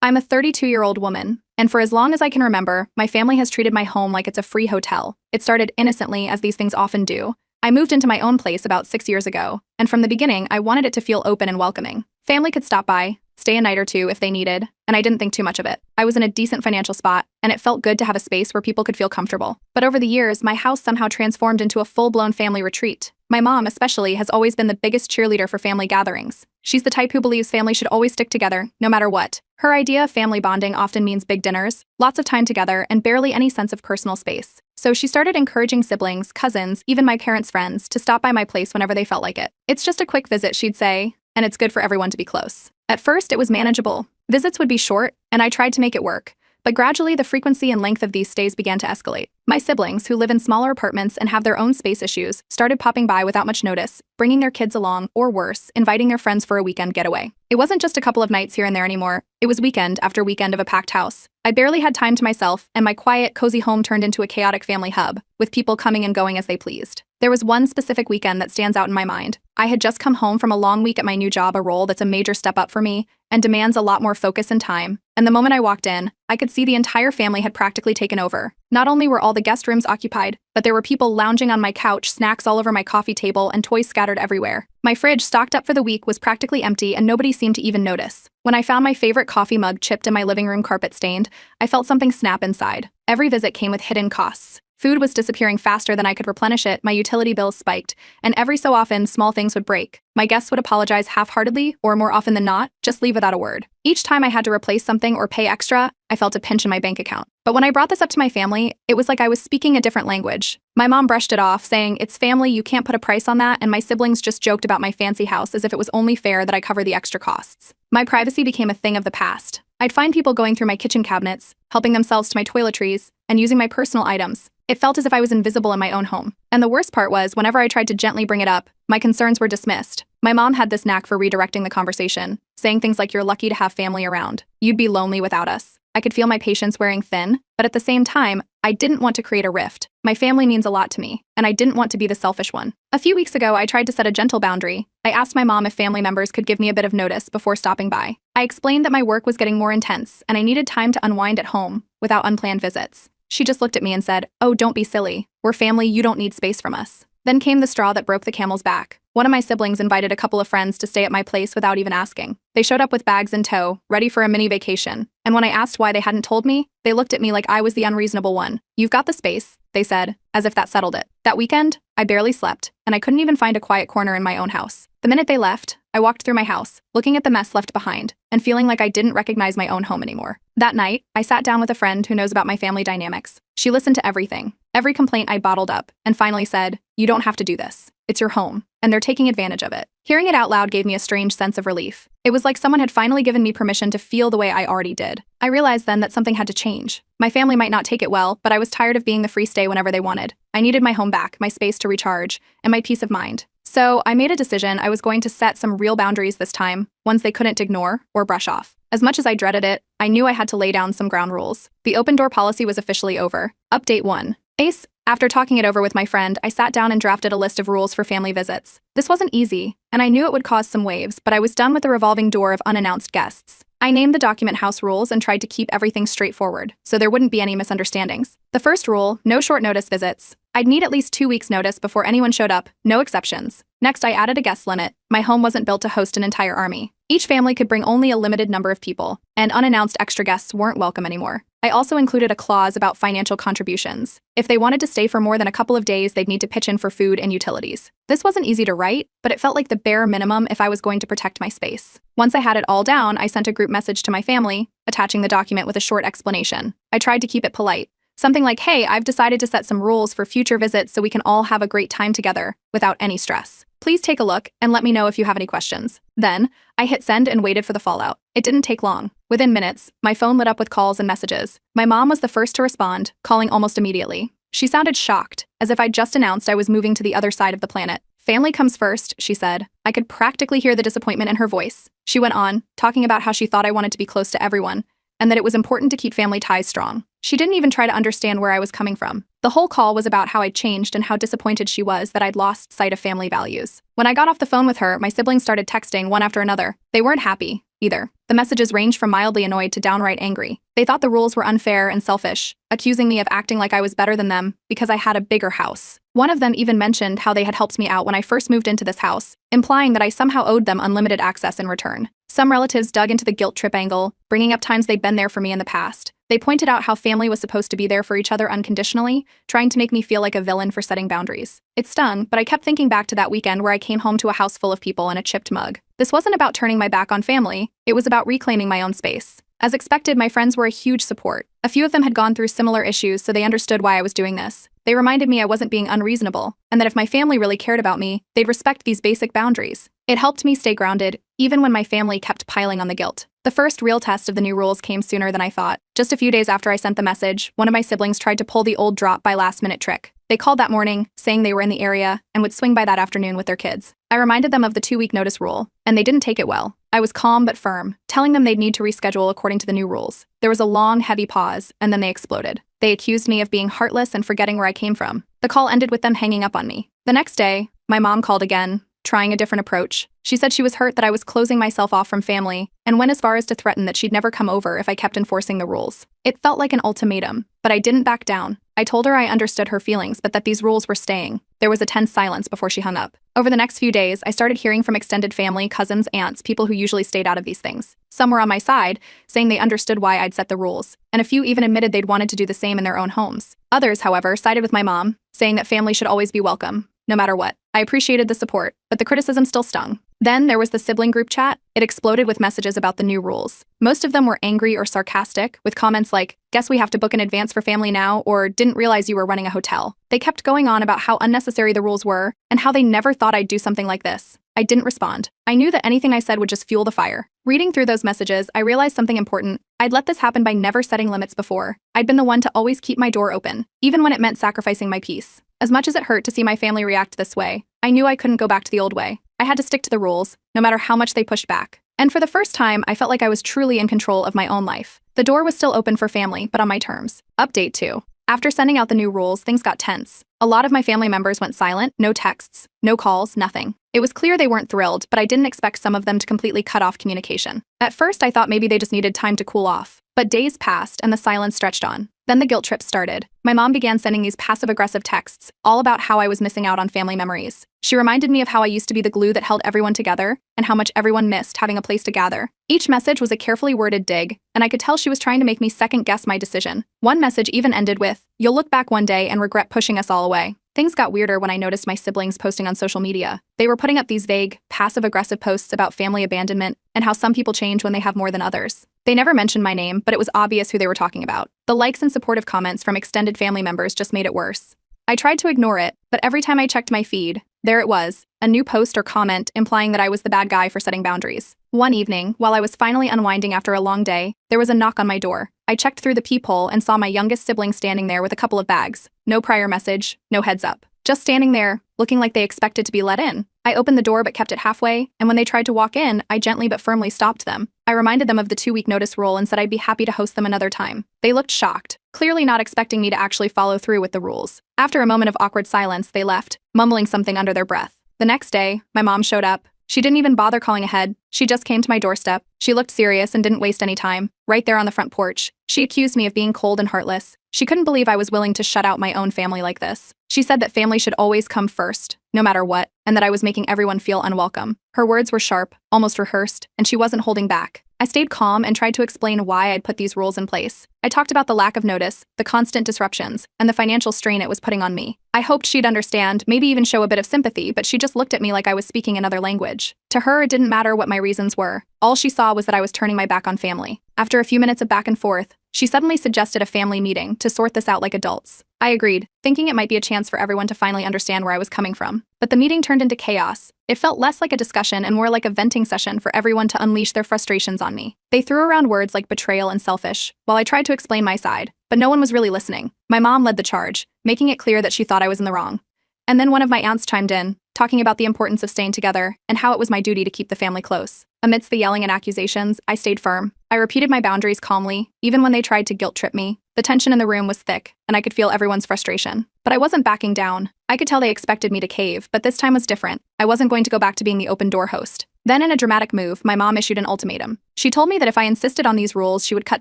I'm a 32-year-old woman, and for as long as I can remember, my family has treated my home like it's a free hotel. It started innocently, as these things often do. I moved into my own place about 6 years ago, and from the beginning, I wanted it to feel open and welcoming. Family could stop by, stay a night or two if they needed, and I didn't think too much of it. I was in a decent financial spot, and it felt good to have a space where people could feel comfortable. But over the years, my house somehow transformed into a full-blown family retreat. My mom, especially, has always been the biggest cheerleader for family gatherings. She's the type who believes family should always stick together, no matter what. Her idea of family bonding often means big dinners, lots of time together, and barely any sense of personal space. So she started encouraging siblings, cousins, even my parents' friends, to stop by my place whenever they felt like it. It's just a quick visit, she'd say, and it's good for everyone to be close. At first, it was manageable. Visits would be short, and I tried to make it work. But gradually, the frequency and length of these stays began to escalate. My siblings, who live in smaller apartments and have their own space issues, started popping by without much notice, bringing their kids along, or worse, inviting their friends for a weekend getaway. It wasn't just a couple of nights here and there anymore. It was weekend after weekend of a packed house. I barely had time to myself, and my quiet, cozy home turned into a chaotic family hub, with people coming and going as they pleased. There was one specific weekend that stands out in my mind. I had just come home from a long week at my new job, a role that's a major step up for me and demands a lot more focus and time. And the moment I walked in, I could see the entire family had practically taken over. Not only were all the guest rooms occupied, but there were people lounging on my couch, snacks all over my coffee table, and toys scattered everywhere. My fridge, stocked up for the week, was practically empty, and nobody seemed to even notice. When I found my favorite coffee mug chipped and my living room carpet stained, I felt something snap inside. Every visit came with hidden costs. Food was disappearing faster than I could replenish it, my utility bills spiked, and every so often, small things would break. My guests would apologize half-heartedly, or more often than not, just leave without a word. Each time I had to replace something or pay extra, I felt a pinch in my bank account. But when I brought this up to my family, it was like I was speaking a different language. My mom brushed it off, saying, "It's family, you can't put a price on that," and my siblings just joked about my fancy house as if it was only fair that I cover the extra costs. My privacy became a thing of the past. I'd find people going through my kitchen cabinets, helping themselves to my toiletries, and using my personal items. It felt as if I was invisible in my own home. And the worst part was, whenever I tried to gently bring it up, my concerns were dismissed. My mom had this knack for redirecting the conversation, saying things like, "You're lucky to have family around. You'd be lonely without us." I could feel my patience wearing thin, but at the same time, I didn't want to create a rift. My family means a lot to me, and I didn't want to be the selfish one. A few weeks ago, I tried to set a gentle boundary. I asked my mom if family members could give me a bit of notice before stopping by. I explained that my work was getting more intense, and I needed time to unwind at home, without unplanned visits. She just looked at me and said, "Oh, don't be silly. We're family, you don't need space from us." Then came the straw that broke the camel's back. One of my siblings invited a couple of friends to stay at my place without even asking. They showed up with bags in tow, ready for a mini vacation. And when I asked why they hadn't told me, they looked at me like I was the unreasonable one. "You've got the space," they said, as if that settled it. That weekend, I barely slept, and I couldn't even find a quiet corner in my own house. The minute they left, I walked through my house, looking at the mess left behind, and feeling like I didn't recognize my own home anymore. That night, I sat down with a friend who knows about my family dynamics. She listened to everything, every complaint I bottled up, and finally said, "You don't have to do this. It's your home, and they're taking advantage of it." Hearing it out loud gave me a strange sense of relief. It was like someone had finally given me permission to feel the way I already did. I realized then that something had to change. My family might not take it well, but I was tired of being the free stay whenever they wanted. I needed my home back, my space to recharge, and my peace of mind. So I made a decision. I was going to set some real boundaries this time, ones they couldn't ignore or brush off. As much as I dreaded it, I knew I had to lay down some ground rules. The open door policy was officially over. Update 1. Ace. After talking it over with my friend, I sat down and drafted a list of rules for family visits. This wasn't easy, and I knew it would cause some waves, but I was done with the revolving door of unannounced guests. I named the document house rules and tried to keep everything straightforward, so there wouldn't be any misunderstandings. The first rule, no short notice visits. I'd need at least 2 weeks' notice before anyone showed up, no exceptions. Next, I added a guest limit. My home wasn't built to host an entire army. Each family could bring only a limited number of people, and unannounced extra guests weren't welcome anymore. I also included a clause about financial contributions. If they wanted to stay for more than a couple of days, they'd need to pitch in for food and utilities. This wasn't easy to write, but it felt like the bare minimum if I was going to protect my space. Once I had it all down, I sent a group message to my family, attaching the document with a short explanation. I tried to keep it polite. Something like, "Hey, I've decided to set some rules for future visits so we can all have a great time together without any stress. Please take a look and let me know if you have any questions." Then, I hit send and waited for the fallout. It didn't take long. Within minutes, my phone lit up with calls and messages. My mom was the first to respond, calling almost immediately. She sounded shocked, as if I'd just announced I was moving to the other side of the planet. "Family comes first," she said. I could practically hear the disappointment in her voice. She went on, talking about how she thought I wanted to be close to everyone, and that it was important to keep family ties strong. She didn't even try to understand where I was coming from. The whole call was about how I'd changed and how disappointed she was that I'd lost sight of family values. When I got off the phone with her, my siblings started texting one after another. They weren't happy. either. The messages ranged from mildly annoyed to downright angry. They thought the rules were unfair and selfish, accusing me of acting like I was better than them because I had a bigger house. One of them even mentioned how they had helped me out when I first moved into this house, implying that I somehow owed them unlimited access in return. Some relatives dug into the guilt trip angle, bringing up times they'd been there for me in the past. They pointed out how family was supposed to be there for each other unconditionally, trying to make me feel like a villain for setting boundaries. It stung, but I kept thinking back to that weekend where I came home to a house full of people and a chipped mug. This wasn't about turning my back on family, it was about reclaiming my own space. As expected, my friends were a huge support. A few of them had gone through similar issues, so they understood why I was doing this. They reminded me I wasn't being unreasonable, and that if my family really cared about me, they'd respect these basic boundaries. It helped me stay grounded, even when my family kept piling on the guilt. The first real test of the new rules came sooner than I thought. Just a few days after I sent the message, one of my siblings tried to pull the old drop by last-minute trick. They called that morning, saying they were in the area and would swing by that afternoon with their kids. I reminded them of the 2-week notice rule, and they didn't take it well. I was calm but firm, telling them they'd need to reschedule according to the new rules. There was a long, heavy pause, and then they exploded. They accused me of being heartless and forgetting where I came from. The call ended with them hanging up on me. The next day, my mom called again, trying a different approach. She said she was hurt that I was closing myself off from family, and went as far as to threaten that she'd never come over if I kept enforcing the rules. It felt like an ultimatum, but I didn't back down. I told her I understood her feelings, but that these rules were staying. There was a tense silence before she hung up. Over the next few days, I started hearing from extended family, cousins, aunts, people who usually stayed out of these things. Some were on my side, saying they understood why I'd set the rules, and a few even admitted they'd wanted to do the same in their own homes. Others, however, sided with my mom, saying that family should always be welcome, no matter what. I appreciated the support, but the criticism still stung. Then there was the sibling group chat. It exploded with messages about the new rules. Most of them were angry or sarcastic, with comments like, "Guess we have to book in advance for family now," or "Didn't realize you were running a hotel." They kept going on about how unnecessary the rules were, and how they never thought I'd do something like this. I didn't respond. I knew that anything I said would just fuel the fire. Reading through those messages, I realized something important. I'd let this happen by never setting limits before. I'd been the one to always keep my door open, even when it meant sacrificing my peace. As much as it hurt to see my family react this way, I knew I couldn't go back to the old way. I had to stick to the rules, no matter how much they pushed back. And for the first time, I felt like I was truly in control of my own life. The door was still open for family, but on my terms. Update 2. After sending out the new rules, things got tense. A lot of my family members went silent, no texts, no calls, nothing. It was clear they weren't thrilled, but I didn't expect some of them to completely cut off communication. At first, I thought maybe they just needed time to cool off. But days passed, and the silence stretched on. Then the guilt trip started. My mom began sending these passive-aggressive texts, all about how I was missing out on family memories. She reminded me of how I used to be the glue that held everyone together, and how much everyone missed having a place to gather. Each message was a carefully worded dig, and I could tell she was trying to make me second-guess my decision. One message even ended with, "You'll look back one day and regret pushing us all away." Things got weirder when I noticed my siblings posting on social media. They were putting up these vague, passive-aggressive posts about family abandonment and how some people change when they have more than others. They never mentioned my name, but it was obvious who they were talking about. The likes and supportive comments from extended family members just made it worse. I tried to ignore it, but every time I checked my feed, there it was, a new post or comment implying that I was the bad guy for setting boundaries. One evening, while I was finally unwinding after a long day, there was a knock on my door. I checked through the peephole and saw my youngest sibling standing there with a couple of bags. No prior message, no heads up. Just standing there, looking like they expected to be let in. I opened the door but kept it halfway, and when they tried to walk in, I gently but firmly stopped them. I reminded them of the 2-week notice rule and said I'd be happy to host them another time. They looked shocked, clearly not expecting me to actually follow through with the rules. After a moment of awkward silence, they left, mumbling something under their breath. The next day, my mom showed up. She didn't even bother calling ahead. She just came to my doorstep. She looked serious and didn't waste any time. Right there on the front porch, she accused me of being cold and heartless. She couldn't believe I was willing to shut out my own family like this. She said that family should always come first, no matter what, and that I was making everyone feel unwelcome. Her words were sharp, almost rehearsed, and she wasn't holding back. I stayed calm and tried to explain why I'd put these rules in place. I talked about the lack of notice, the constant disruptions, and the financial strain it was putting on me. I hoped she'd understand, maybe even show a bit of sympathy, but she just looked at me like I was speaking another language. To her, it didn't matter what my reasons were. All she saw was that I was turning my back on family. After a few minutes of back and forth, she suddenly suggested a family meeting to sort this out like adults. I agreed, thinking it might be a chance for everyone to finally understand where I was coming from. But the meeting turned into chaos. It felt less like a discussion and more like a venting session for everyone to unleash their frustrations on me. They threw around words like betrayal and selfish, while I tried to explain my side, but no one was really listening. My mom led the charge, making it clear that she thought I was in the wrong. And then one of my aunts chimed in, talking about the importance of staying together and how it was my duty to keep the family close. Amidst the yelling and accusations, I stayed firm. I repeated my boundaries calmly, even when they tried to guilt trip me. The tension in the room was thick, and I could feel everyone's frustration. But I wasn't backing down. I could tell they expected me to cave, but this time was different. I wasn't going to go back to being the open door host. Then, in a dramatic move, my mom issued an ultimatum. She told me that if I insisted on these rules, she would cut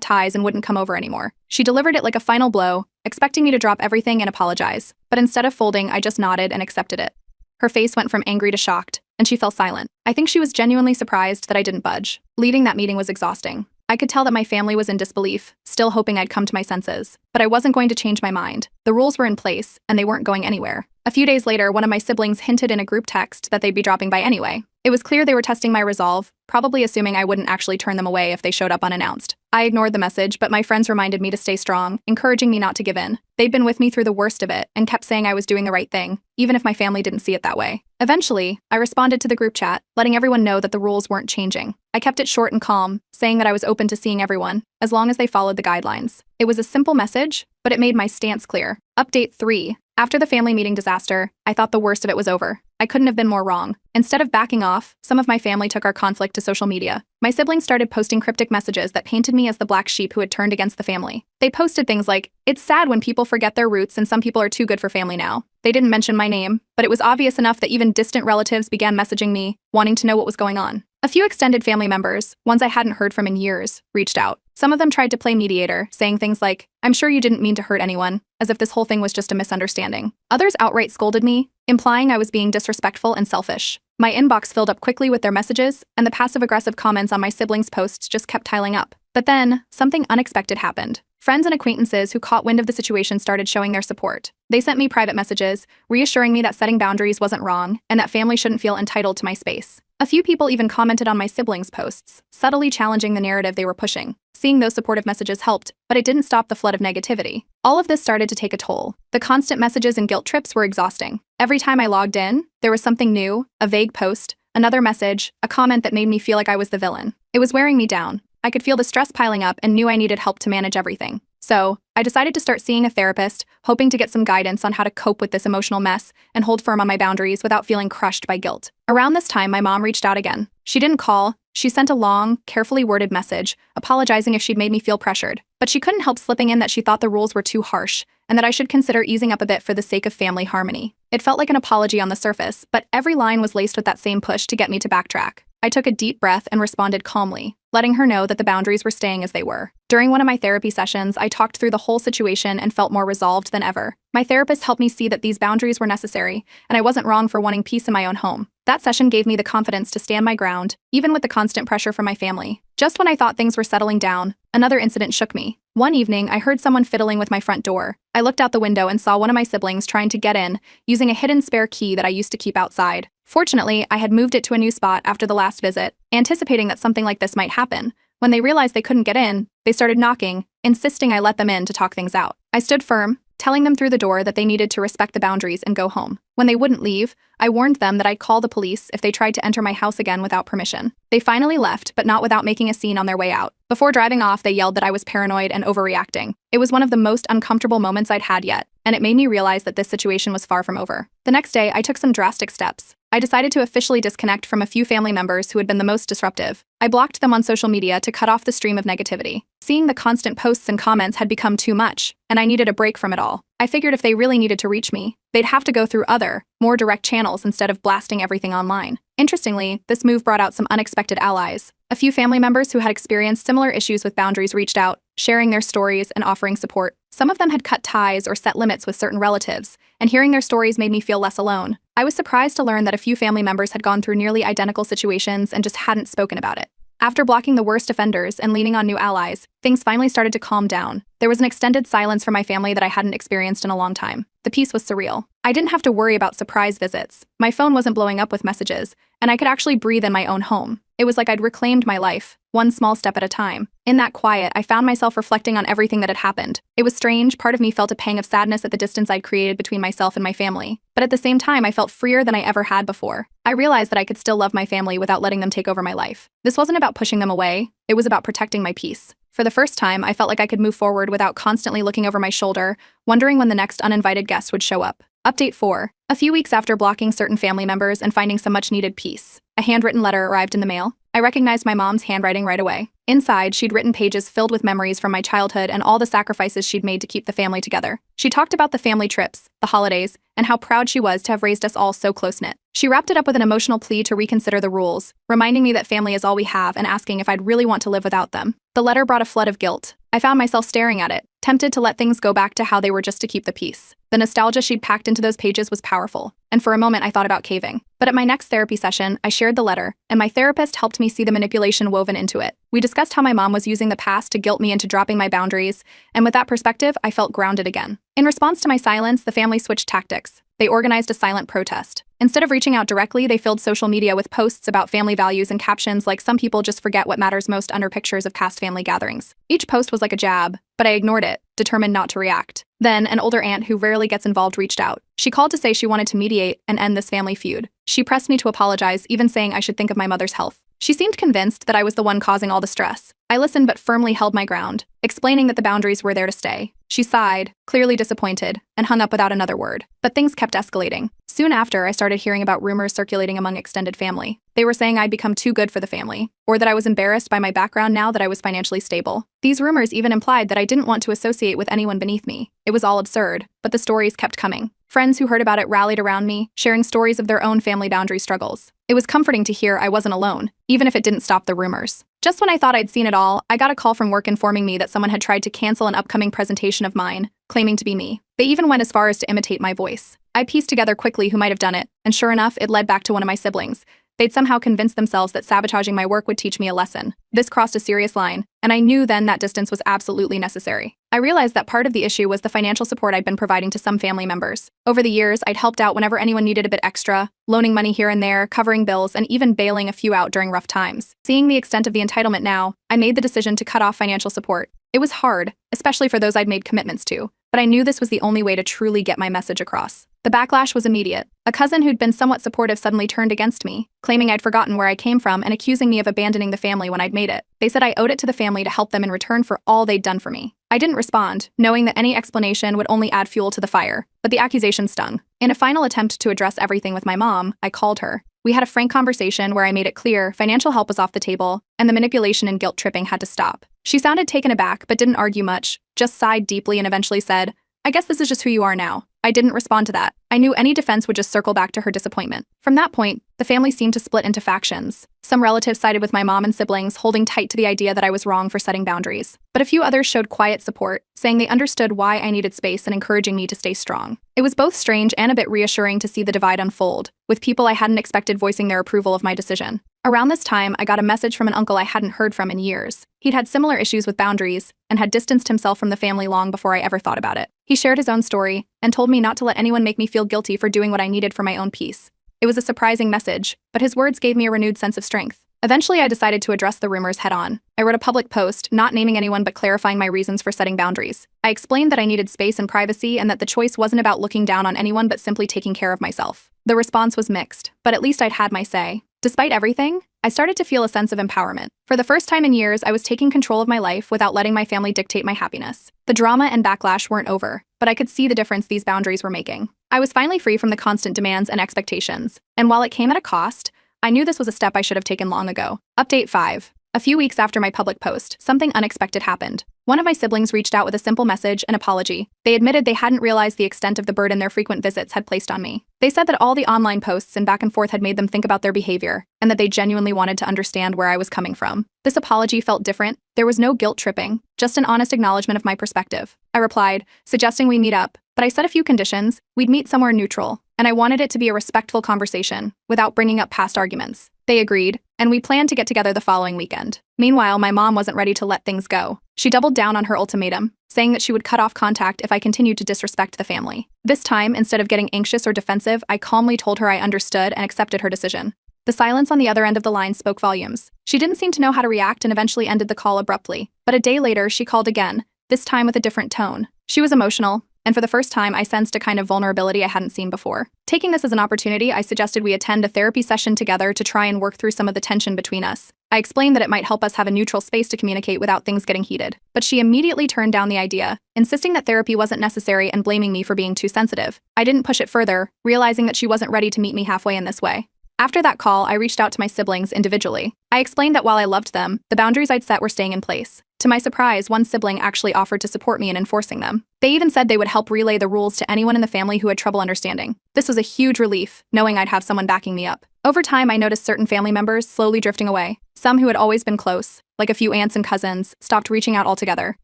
ties and wouldn't come over anymore. She delivered it like a final blow, expecting me to drop everything and apologize. But instead of folding, I just nodded and accepted it. Her face went from angry to shocked, and she fell silent. I think she was genuinely surprised that I didn't budge. Leading that meeting was exhausting. I could tell that my family was in disbelief, still hoping I'd come to my senses. But I wasn't going to change my mind. The rules were in place, and they weren't going anywhere. A few days later, one of my siblings hinted in a group text that they'd be dropping by anyway. It was clear they were testing my resolve, probably assuming I wouldn't actually turn them away if they showed up unannounced. I ignored the message, but my friends reminded me to stay strong, encouraging me not to give in. They'd been with me through the worst of it and kept saying I was doing the right thing, even if my family didn't see it that way. Eventually, I responded to the group chat, letting everyone know that the rules weren't changing. I kept it short and calm, saying that I was open to seeing everyone, as long as they followed the guidelines. It was a simple message, but it made my stance clear. Update 3. After the family meeting disaster, I thought the worst of it was over. I couldn't have been more wrong. Instead of backing off, some of my family took our conflict to social media. My siblings started posting cryptic messages that painted me as the black sheep who had turned against the family. They posted things like, "It's sad when people forget their roots and some people are too good for family now." They didn't mention my name, but it was obvious enough that even distant relatives began messaging me, wanting to know what was going on. A few extended family members, ones I hadn't heard from in years, reached out. Some of them tried to play mediator, saying things like, "I'm sure you didn't mean to hurt anyone," as if this whole thing was just a misunderstanding. Others outright scolded me, implying I was being disrespectful and selfish. My inbox filled up quickly with their messages, and the passive-aggressive comments on my siblings' posts just kept piling up. But then, something unexpected happened. Friends and acquaintances who caught wind of the situation started showing their support. They sent me private messages, reassuring me that setting boundaries wasn't wrong, and that family shouldn't feel entitled to my space. A few people even commented on my siblings' posts, subtly challenging the narrative they were pushing. Seeing those supportive messages helped, but it didn't stop the flood of negativity. All of this started to take a toll. The constant messages and guilt trips were exhausting. Every time I logged in, there was something new, a vague post, another message, a comment that made me feel like I was the villain. It was wearing me down. I could feel the stress piling up and knew I needed help to manage everything. So, I decided to start seeing a therapist, hoping to get some guidance on how to cope with this emotional mess and hold firm on my boundaries without feeling crushed by guilt. Around this time, my mom reached out again. She didn't call. She sent a long, carefully worded message, apologizing if she'd made me feel pressured. But she couldn't help slipping in that she thought the rules were too harsh and that I should consider easing up a bit for the sake of family harmony. It felt like an apology on the surface, but every line was laced with that same push to get me to backtrack. I took a deep breath and responded calmly, letting her know that the boundaries were staying as they were. During one of my therapy sessions, I talked through the whole situation and felt more resolved than ever. My therapist helped me see that these boundaries were necessary, and I wasn't wrong for wanting peace in my own home. That session gave me the confidence to stand my ground, even with the constant pressure from my family. Just when I thought things were settling down, another incident shook me. One evening, I heard someone fiddling with my front door. I looked out the window and saw one of my siblings trying to get in, using a hidden spare key that I used to keep outside. Fortunately, I had moved it to a new spot after the last visit, anticipating that something like this might happen. When they realized they couldn't get in, they started knocking, insisting I let them in to talk things out. I stood firm, telling them through the door that they needed to respect the boundaries and go home. When they wouldn't leave, I warned them that I'd call the police if they tried to enter my house again without permission. They finally left, but not without making a scene on their way out. Before driving off, they yelled that I was paranoid and overreacting. It was one of the most uncomfortable moments I'd had yet, and it made me realize that this situation was far from over. The next day, I took some drastic steps. I decided to officially disconnect from a few family members who had been the most disruptive. I blocked them on social media to cut off the stream of negativity. Seeing the constant posts and comments had become too much, and I needed a break from it all. I figured if they really needed to reach me, they'd have to go through other, more direct channels instead of blasting everything online. Interestingly, this move brought out some unexpected allies. A few family members who had experienced similar issues with boundaries reached out, sharing their stories and offering support. Some of them had cut ties or set limits with certain relatives, and hearing their stories made me feel less alone. I was surprised to learn that a few family members had gone through nearly identical situations and just hadn't spoken about it. After blocking the worst offenders and leaning on new allies, things finally started to calm down. There was an extended silence from my family that I hadn't experienced in a long time. The peace was surreal. I didn't have to worry about surprise visits. My phone wasn't blowing up with messages, and I could actually breathe in my own home. It was like I'd reclaimed my life, one small step at a time. In that quiet, I found myself reflecting on everything that had happened. It was strange. Part of me felt a pang of sadness at the distance I'd created between myself and my family. But at the same time, I felt freer than I ever had before. I realized that I could still love my family without letting them take over my life. This wasn't about pushing them away. It was about protecting my peace. For the first time, I felt like I could move forward without constantly looking over my shoulder, wondering when the next uninvited guest would show up. Update 4. A few weeks after blocking certain family members and finding some much-needed peace, a handwritten letter arrived in the mail. I recognized my mom's handwriting right away. Inside, she'd written pages filled with memories from my childhood and all the sacrifices she'd made to keep the family together. She talked about the family trips, the holidays, and how proud she was to have raised us all so close-knit. She wrapped it up with an emotional plea to reconsider the rules, reminding me that family is all we have and asking if I'd really want to live without them. The letter brought a flood of guilt. I found myself staring at it, tempted to let things go back to how they were just to keep the peace. The nostalgia she'd packed into those pages was powerful, and for a moment I thought about caving. But at my next therapy session, I shared the letter, and my therapist helped me see the manipulation woven into it. We discussed how my mom was using the past to guilt me into dropping my boundaries, and with that perspective, I felt grounded again. In response to my silence, the family switched tactics. They organized a silent protest. Instead of reaching out directly, they filled social media with posts about family values and captions like "Some people just forget what matters most" under pictures of past family gatherings. Each post was like a jab, but I ignored it, determined not to react. Then, an older aunt who rarely gets involved reached out. She called to say she wanted to mediate and end this family feud. She pressed me to apologize, even saying I should think of my mother's health. She seemed convinced that I was the one causing all the stress. I listened but firmly held my ground, explaining that the boundaries were there to stay. She sighed, clearly disappointed, and hung up without another word. But things kept escalating. Soon after, I started hearing about rumors circulating among extended family. They were saying I'd become too good for the family, or that I was embarrassed by my background now that I was financially stable. These rumors even implied that I didn't want to associate with anyone beneath me. It was all absurd, but the stories kept coming. Friends who heard about it rallied around me, sharing stories of their own family boundary struggles. It was comforting to hear I wasn't alone, even if it didn't stop the rumors. Just when I thought I'd seen it all, I got a call from work informing me that someone had tried to cancel an upcoming presentation of mine, claiming to be me. They even went as far as to imitate my voice. I pieced together quickly who might have done it, and sure enough, it led back to one of my siblings. They'd somehow convinced themselves that sabotaging my work would teach me a lesson. This crossed a serious line, and I knew then that distance was absolutely necessary. I realized that part of the issue was the financial support I'd been providing to some family members. Over the years, I'd helped out whenever anyone needed a bit extra, loaning money here and there, covering bills, and even bailing a few out during rough times. Seeing the extent of the entitlement now, I made the decision to cut off financial support. It was hard, especially for those I'd made commitments to, but I knew this was the only way to truly get my message across. The backlash was immediate. A cousin who'd been somewhat supportive suddenly turned against me, claiming I'd forgotten where I came from and accusing me of abandoning the family when I'd made it. They said I owed it to the family to help them in return for all they'd done for me. I didn't respond, knowing that any explanation would only add fuel to the fire, but the accusation stung. In a final attempt to address everything with my mom, I called her. We had a frank conversation where I made it clear financial help was off the table, and the manipulation and guilt tripping had to stop. She sounded taken aback but didn't argue much, just sighed deeply and eventually said, "I guess this is just who you are now." I didn't respond to that. I knew any defense would just circle back to her disappointment. From that point, the family seemed to split into factions. Some relatives sided with my mom and siblings, holding tight to the idea that I was wrong for setting boundaries. But a few others showed quiet support, saying they understood why I needed space and encouraging me to stay strong. It was both strange and a bit reassuring to see the divide unfold, with people I hadn't expected voicing their approval of my decision. Around this time, I got a message from an uncle I hadn't heard from in years. He'd had similar issues with boundaries and had distanced himself from the family long before I ever thought about it. He shared his own story and told me not to let anyone make me feel guilty for doing what I needed for my own peace. It was a surprising message, but his words gave me a renewed sense of strength. Eventually, I decided to address the rumors head-on. I wrote a public post, not naming anyone but clarifying my reasons for setting boundaries. I explained that I needed space and privacy and that the choice wasn't about looking down on anyone but simply taking care of myself. The response was mixed, but at least I'd had my say. Despite everything, I started to feel a sense of empowerment. For the first time in years, I was taking control of my life without letting my family dictate my happiness. The drama and backlash weren't over, but I could see the difference these boundaries were making. I was finally free from the constant demands and expectations, and while it came at a cost, I knew this was a step I should have taken long ago. Update 5. A few weeks after my public post, something unexpected happened. One of my siblings reached out with a simple message and apology. They admitted they hadn't realized the extent of the burden their frequent visits had placed on me. They said that all the online posts and back and forth had made them think about their behavior, and that they genuinely wanted to understand where I was coming from. This apology felt different. There was no guilt tripping, just an honest acknowledgement of my perspective. I replied, suggesting we meet up, but I set a few conditions. We'd meet somewhere neutral, and I wanted it to be a respectful conversation, without bringing up past arguments. They agreed, and we planned to get together the following weekend. Meanwhile, my mom wasn't ready to let things go. She doubled down on her ultimatum, saying that she would cut off contact if I continued to disrespect the family. This time, instead of getting anxious or defensive, I calmly told her I understood and accepted her decision. The silence on the other end of the line spoke volumes. She didn't seem to know how to react and eventually ended the call abruptly. But a day later, she called again, this time with a different tone. She was emotional, and for the first time, I sensed a kind of vulnerability I hadn't seen before. Taking this as an opportunity, I suggested we attend a therapy session together to try and work through some of the tension between us. I explained that it might help us have a neutral space to communicate without things getting heated. But she immediately turned down the idea, insisting that therapy wasn't necessary and blaming me for being too sensitive. I didn't push it further, realizing that she wasn't ready to meet me halfway in this way. After that call, I reached out to my siblings individually. I explained that while I loved them, the boundaries I'd set were staying in place. To my surprise, one sibling actually offered to support me in enforcing them. They even said they would help relay the rules to anyone in the family who had trouble understanding. This was a huge relief, knowing I'd have someone backing me up. Over time, I noticed certain family members slowly drifting away. Some who had always been close, like a few aunts and cousins, stopped reaching out altogether.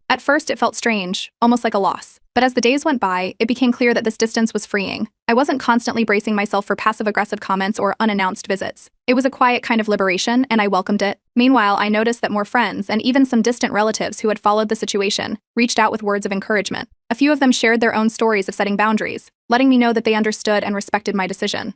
At first, it felt strange, almost like a loss. But as the days went by, it became clear that this distance was freeing. I wasn't constantly bracing myself for passive-aggressive comments or unannounced visits. It was a quiet kind of liberation, and I welcomed it. Meanwhile, I noticed that more friends, and even some distant relatives who had followed the situation, reached out with words of encouragement. A few of them shared their own stories of setting boundaries, letting me know that they understood and respected my decision.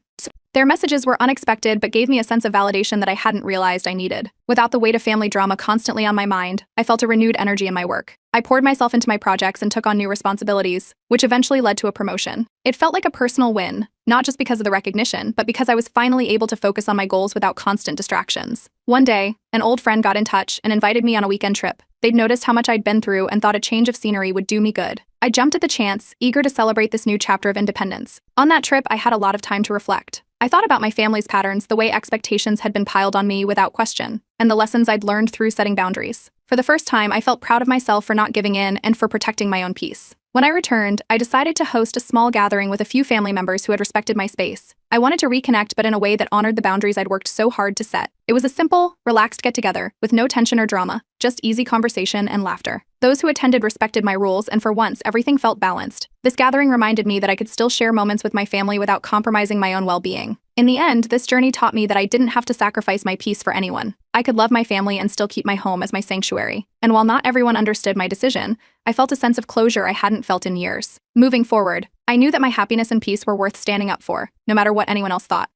Their messages were unexpected but gave me a sense of validation that I hadn't realized I needed. Without the weight of family drama constantly on my mind, I felt a renewed energy in my work. I poured myself into my projects and took on new responsibilities, which eventually led to a promotion. It felt like a personal win, not just because of the recognition, but because I was finally able to focus on my goals without constant distractions. One day, an old friend got in touch and invited me on a weekend trip. They'd noticed how much I'd been through and thought a change of scenery would do me good. I jumped at the chance, eager to celebrate this new chapter of independence. On that trip, I had a lot of time to reflect. I thought about my family's patterns, the way expectations had been piled on me without question, and the lessons I'd learned through setting boundaries. For the first time, I felt proud of myself for not giving in and for protecting my own peace. When I returned, I decided to host a small gathering with a few family members who had respected my space. I wanted to reconnect, but in a way that honored the boundaries I'd worked so hard to set. It was a simple, relaxed get-together, with no tension or drama, just easy conversation and laughter. Those who attended respected my rules, and for once, everything felt balanced. This gathering reminded me that I could still share moments with my family without compromising my own well-being. In the end, this journey taught me that I didn't have to sacrifice my peace for anyone. I could love my family and still keep my home as my sanctuary. And while not everyone understood my decision, I felt a sense of closure I hadn't felt in years. Moving forward, I knew that my happiness and peace were worth standing up for, no matter what anyone else thought.